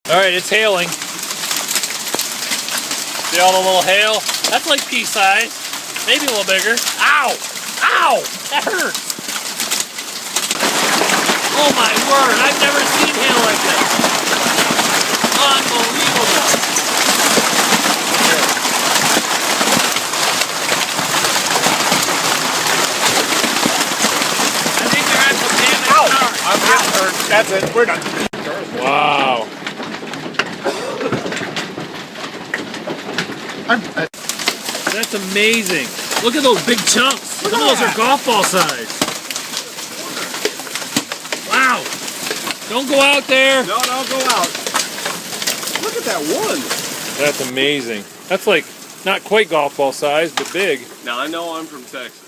Alright, it's hailing. See all the little hail? That's like pea size. Maybe a little bigger. Ow! Ow! That hurts! Oh my word, I've never seen hail like this. Unbelievable. I think they're at some damage. Ow! I'm getting hurt. That's it. We're done. Wow. That's amazing. Look at those big chunks. Some of those are golf ball size. Wow. Don't go out there. No, don't go out. Look at that one. That's amazing. That's like not quite golf ball size, but big. Now I know I'm from Texas.